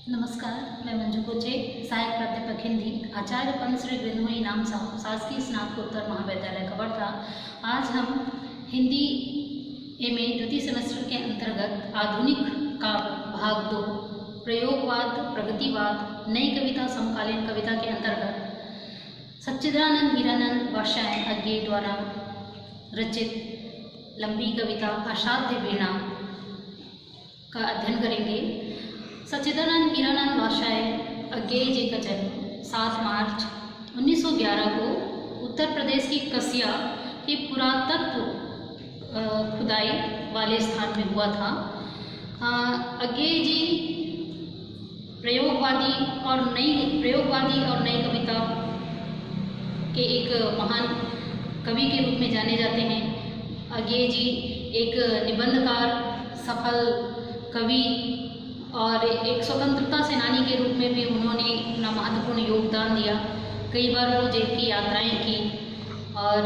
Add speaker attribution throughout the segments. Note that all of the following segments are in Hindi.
Speaker 1: नमस्कार, मैं मंजू कोचे, सहायक प्राध्यापक हिंदी, आचार्य पंत श्री गृहमयी नाम शासकीय स्नातकोत्तर महाविद्यालय कवर्धा। आज हम हिंदी एमए द्वितीय सेमेस्टर के अंतर्गत आधुनिक काव्य भाग 2 प्रयोगवाद प्रगतिवाद नई कविता समकालीन कविता के अंतर्गत सच्चिदानंद हीरानंद वात्स्यायन अज्ञे द्वारा रचित लंबी कविता असाध्य वीणा का अध्ययन करेंगे। सच्चिदानंद हीरानंद वात्स्यायन अज्ञे जी का जन्म 7 मार्च 1911 को उत्तर प्रदेश की कसिया के पुरातत्व खुदाई वाले स्थान में हुआ था। अज्ञे जी प्रयोगवादी और नई कविता के एक महान कवि के रूप में जाने जाते हैं। अज्ञे जी एक निबंधकार, सफल कवि और एक स्वतंत्रता सेनानी के रूप में भी उन्होंने अपना महत्वपूर्ण योगदान दिया। कई बार वो जेल की यात्राएं की और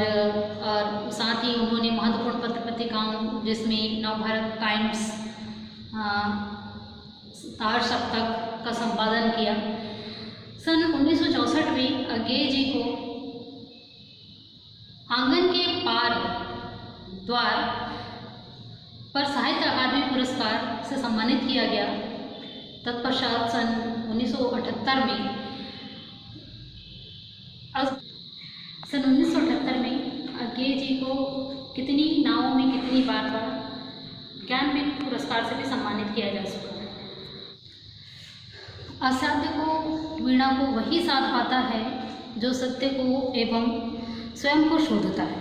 Speaker 1: साथ ही उन्होंने महत्वपूर्ण पत्र पत्रिकाओं जिसमें नवभारत टाइम्स, तार सप्तक का संपादन किया। सन 1964 में अज्ञे जी को आंगन के पार द्वार पर साहित्य अकादमी पुरस्कार से सम्मानित किया गया। तत्पश्चात सन 1978 में अज्ञे जी को कितनी नावों में कितनी बार ज्ञानपीठ पुरस्कार से भी सम्मानित किया जा चुका है। असाध्य को वीणा को वही साध पाता है जो सत्य को एवं स्वयं को शोधता है।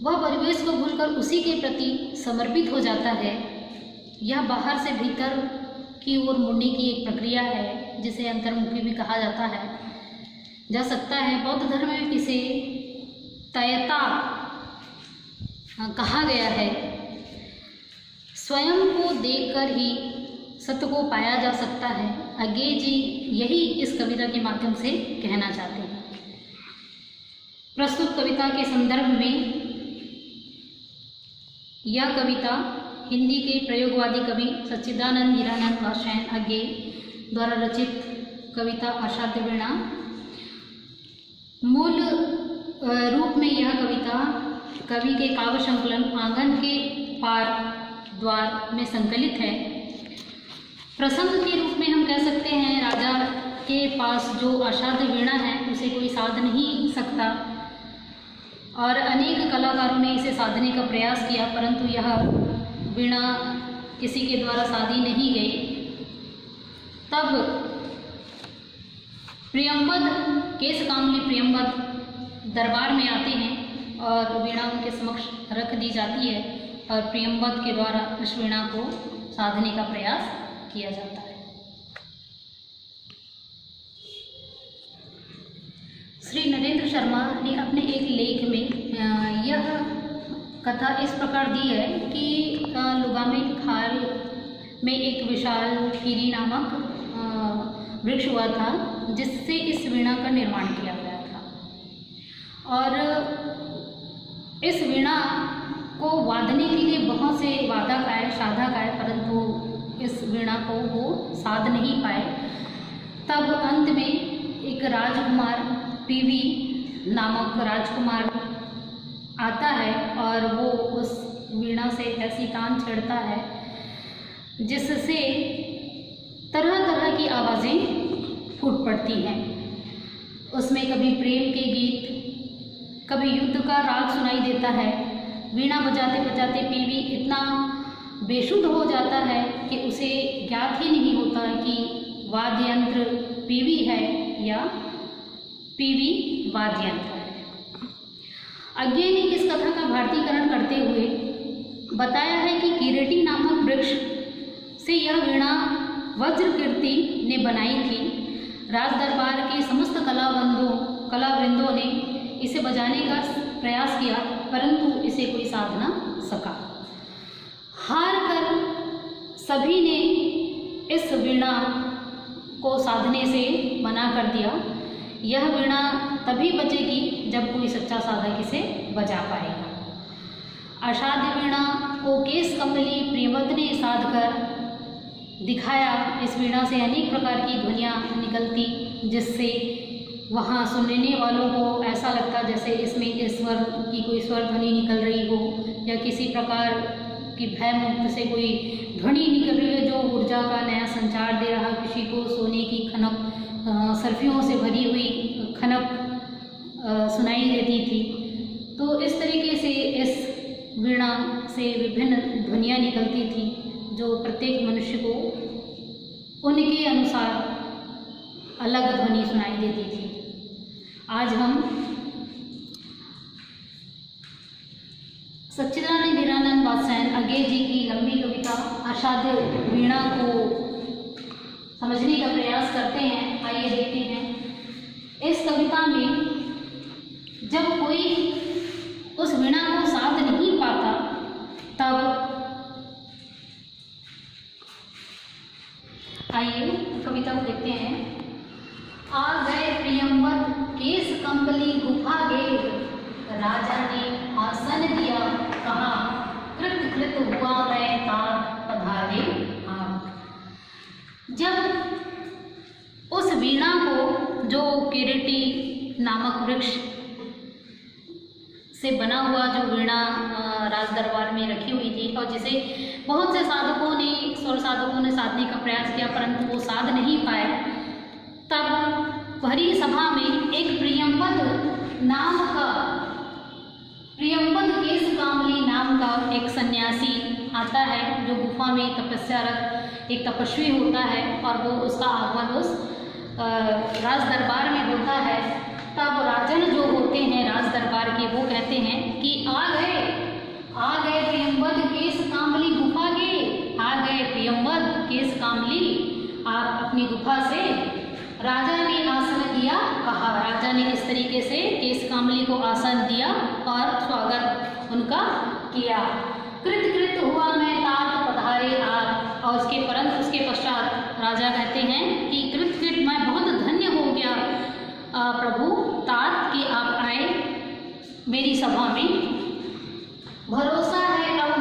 Speaker 1: वह परिवेश को भूलकर उसी के प्रति समर्पित हो जाता है। यह बाहर से भीतर की ओर मुड़ने की एक प्रक्रिया है जिसे अंतर्मुखी भी कहा जा सकता है। बौद्ध धर्म में इसे तयता कहा गया है। स्वयं को देखकर ही सत्य को पाया जा सकता है। अज्ञे जी यही इस कविता के माध्यम से कहना चाहते हैं। प्रस्तुत कविता के संदर्भ में यह कविता हिंदी के प्रयोगवादी कवि सच्चिदानंद हीरानंद वात्स्यायन अज्ञे द्वारा रचित कविता असाध्य वीणा। मूल रूप में यह कविता कवि के काव्य संकलन आंगन के पार द्वार में संकलित है। प्रसंग के रूप में हम कह सकते हैं राजा के पास जो असाध्य वीणा है उसे कोई साध नहीं सकता और अनेक कलाकारों ने इसे साधने का प्रयास किया, परंतु यह वीणा किसी के द्वारा साधी नहीं गई। तब प्रियंवद केशकामली प्रियंवद दरबार में आते हैं और वीणा उनके समक्ष रख दी जाती है और प्रियंवद के द्वारा इस वीणा को साधने का प्रयास किया जाता है। श्री नरेंद्र शर्मा ने अपने एक लेख में यह कथा इस प्रकार दी है कि लुगामेन खाल में एक विशाल कीरी नामक वृक्ष हुआ था जिससे इस वीणा का निर्माण किया गया था और इस वीणा को वादने के लिए बहुत से साधक आए, परंतु इस वीणा को वो साध नहीं पाए। तब अंत में एक राजकुमार पीवी नामक राजकुमार आता है और वो उस वीणा से ऐसी तान छेड़ता है जिससे तरह तरह की आवाज़ें फूट पड़ती हैं। उसमें कभी प्रेम के गीत, कभी युद्ध का राग सुनाई देता है। वीणा बजाते बजाते पीवी इतना बेसुध हो जाता है कि उसे ज्ञात ही नहीं होता कि वाद्य यंत्र पीवी है या पीवी वाद्य यंत्र है। अज्ञे ने इस कथा का भारतीकरण करते हुए बताया है कि किरीटी नामक वृक्ष से यह वीणा वज्रकीर्ति ने बनाई थी। राज दरबार के समस्त कलावृंदों ने इसे बजाने का प्रयास किया, परंतु इसे कोई साध न सका। हार कर सभी ने इस वीणा को साधने से मना कर दिया। यह वीणा तभी बजेगी जब कोई सच्चा साधक इसे बजा पाएगा। असाध्य वीणा को केशकामली प्रियंवद ने साध कर दिखाया। इस वीणा से अनेक प्रकार की ध्वनियाँ निकलती, जिससे वहाँ सुनने वालों को ऐसा लगता जैसे इसमें ईश्वर की कोई स्वर ध्वनि निकल रही हो, या किसी प्रकार की भय मुक्त से कोई ध्वनि निकल रही है जो ऊर्जा का नया संचार दे रहा। किसी को सोने की खनक, सर्फियों से भरी हुई खनक सुनाई देती थी। तो इस तरीके से इस वीणा से विभिन्न ध्वनियाँ निकलती थी, जो प्रत्येक मनुष्य को उनके अनुसार अलग ध्वनि सुनाई देती थी। आज हम सच्चिदानंद हीरानंद वात्स्यायन अज्ञे जी की लंबी कविता असाध्य वीणा को समझने का प्रयास करते हैं। आइए देखते हैं। इस कविता में जब कोई उस वीणा को साध नहीं पाता, तब आइए कविता को देखते हैं। आ गए प्रियंवद केस कंबली गुफा गे, राजा ने आसन दिया कहा, कृत कृत हुआ मैं तात पधारे आप। जब उस वीणा को, जो किरीटी नामक वृक्ष से बना हुआ जो वीणा राज दरबार में रखी हुई थी, और जिसे बहुत से साधकों ने, स्वर साधकों ने साधने का प्रयास किया, परंतु वो साध नहीं पाए, तब भरी सभा में एक प्रियंवद केस कामली नाम का एक सन्यासी आता है, जो गुफा में तपस्यारत एक तपस्वी होता है, और वो उसका आगमन उस राज दरबार में होता है। तब राजन जो होते हैं राज दरबार के, वो कहते हैं कि आ गए प्रियंवद केस कामली गुफा के, आ गए प्रियंवद केस कामली। आप अपनी गुफा से, राजा ने आसन दिया कहा, राजा ने इस तरीके से केस कामली को आसन दिया और स्वागत उनका किया। कृत कृत हुआ मैं तात पधारे आप, और उसके पश्चात राजा कहते हैं कि कृत कृत, मैं बहुत धन्य हो गया प्रभु तात कि आप आए मेरी सभा में। भरोसा है अब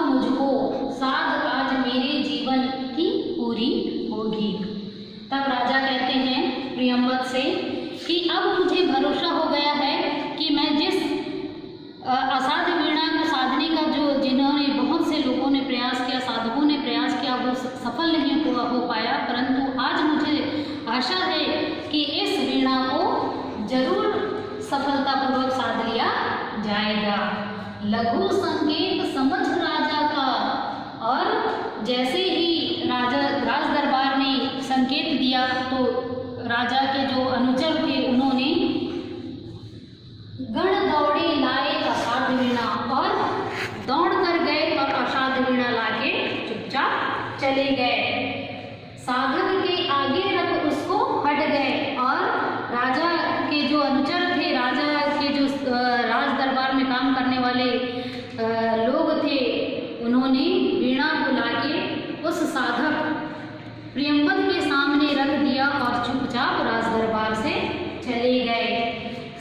Speaker 1: मुझको, साध आज मेरे जीवन की पूरी होगी। तब राजा कहते हैं प्रियंवद से कि अब मुझे भरोसा हो गया है कि मैं जिस असाध्य वीणा को साधने का जिन्होंने बहुत से लोगों ने प्रयास किया, साधकों ने प्रयास किया, वो सफल नहीं हो पाया, परंतु आज मुझे आशा है कि इस वीणा को जरूर सफलतापूर्वक साध लिया जाएगा। लघु संकेत समझ राजा का, और जैसे ही राज दरबार ने संकेत दिया, तो राजा के जो अनुचर थे उन्होंने गण दौड़े लाए असाध्य वीणा, और दौड़ कर गए और असाध्य वीणा लाके चुपचाप चले गए। साधक के आगे रख उसको हट गए, और राजा के जो अनुचर थे, राजा के जो राज दरबार में काम करने वाले लोग थे, उन्होंने वीणा को लाके उस साधक प्रियंवद के सामने रख दिया और चुपचाप राज दरबार से चले गए।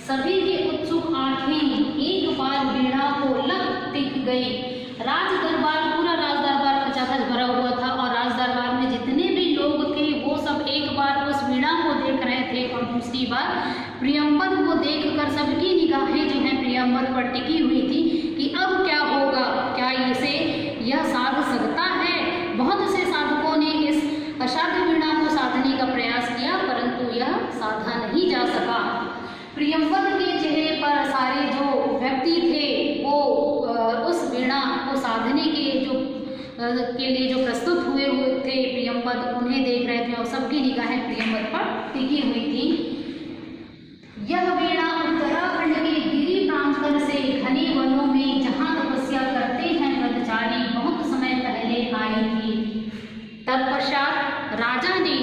Speaker 1: सभी के उत्सुक आंखें एक बार वीणा को लग टिक गई। राज दरबार, पूरा राज दरबार खचाखच भरा हुआ था, और राज दरबार में जितने भी लोग थे वो सब एक बार उस वीणा को देख रहे थे, और दूसरी बार प्रियंवद को देखकर सबकी निगाहें जो है प्रियंवद पर टिकी हुई थी कि अब क्या होगा, क्या यह साध सकता है। बहुत से साधकों ने इस असाध्य वीणा को साधने का प्रयास किया, परंतु यह साधा नहीं जा सका। प्रियंवद के चेहरे पर सारे जो व्यक्ति थे वो उस वीणा को साधने के लिए जो प्रस्तुत हुए थे प्रियंवद, उन्हें देख रहे थे, और सबकी निगाहें प्रियंवद पर टिकी हुई थी। यह वीणा उत्तराखंड के गिरी प्रांतर से घने वनों में जहाँ तपस्या करते हैं ब्रह्मचारी, बहुत समय पहले आई थी। तत्पश्चात राजा ने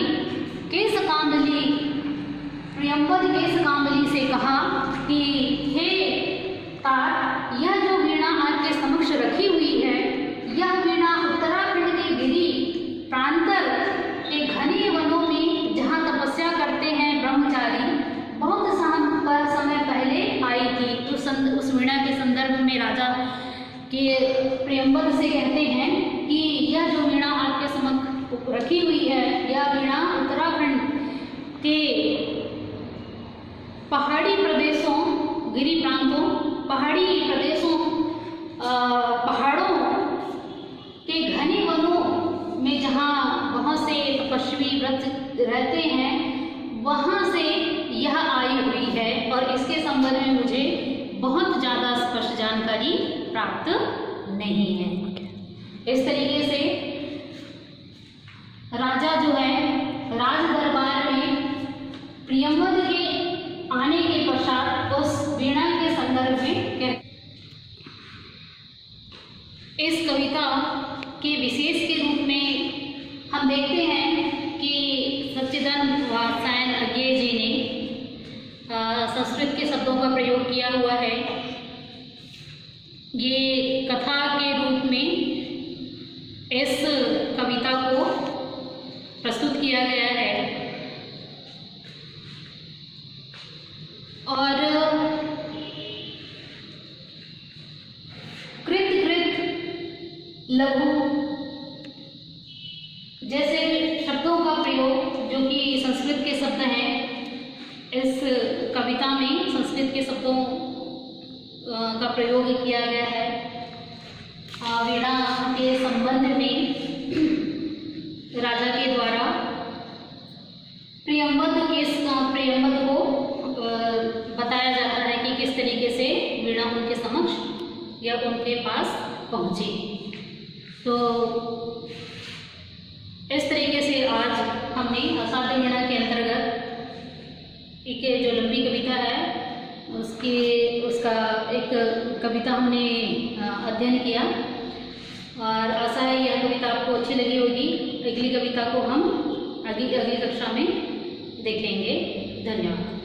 Speaker 1: प्रियंवद केस कामली से कहा कि हे तात, यह जो वीणा आपके समक्ष रखी हुई है, यह वीणा उत्तराखंड के गिरी प्रांतर के घने वनों में जहाँ तपस्या करते हैं ब्रह्मचारी, बहुत समय पहले आई थी। तो उस वीणा के संदर्भ में राजा के प्रियंवद से कहते हैं कि यह जो वीणा आपके समक्ष रखी हुई है, यह वीणा उत्तराखंड के पहाड़ी प्रदेशों, गिरी प्रांतों, पहाड़ी प्रदेशों, पहाड़ों के घने वनों में जहाँ बहुत से तपस्वी व्रत रहते हैं, वहाँ से यह आई हुई है और इसके संबंध में मुझे बहुत ज़्यादा स्पष्ट जानकारी प्राप्त नहीं है। इस तरीके से राजा जो है राज दरबार में प्रियंवद के आने के पश्चात उस वीणा के संदर्भ में इस कविता के विशेष के रूप में हम देखते हैं कि सच्चिदानंद वात्स्यायन अज्ञेय जी ने संस्कृत के शब्दों का प्रयोग किया हुआ है। ये कथा के रूप में इस कविता को प्रस्तुत किया गया है और कृत लघु जैसे शब्दों का प्रयोग, जो कि संस्कृत के शब्द हैं, इस कविता में संस्कृत के शब्दों का प्रयोग किया गया है। वीणा के संबंध में राजा के द्वारा प्रियंवद को बताया जाता है कि किस तरीके से वीणा उनके समक्ष या उनके पास पहुंची। तो इस तरीके से आज हमने असाध्य वीणा के अंतर्गत एक जो लंबी कविता है उसका एक कविता हमने अध्ययन किया और आशा है यह कविता आपको अच्छी लगी होगी। अगली कविता को हम अगली कक्षा में देखेंगे। धन्यवाद।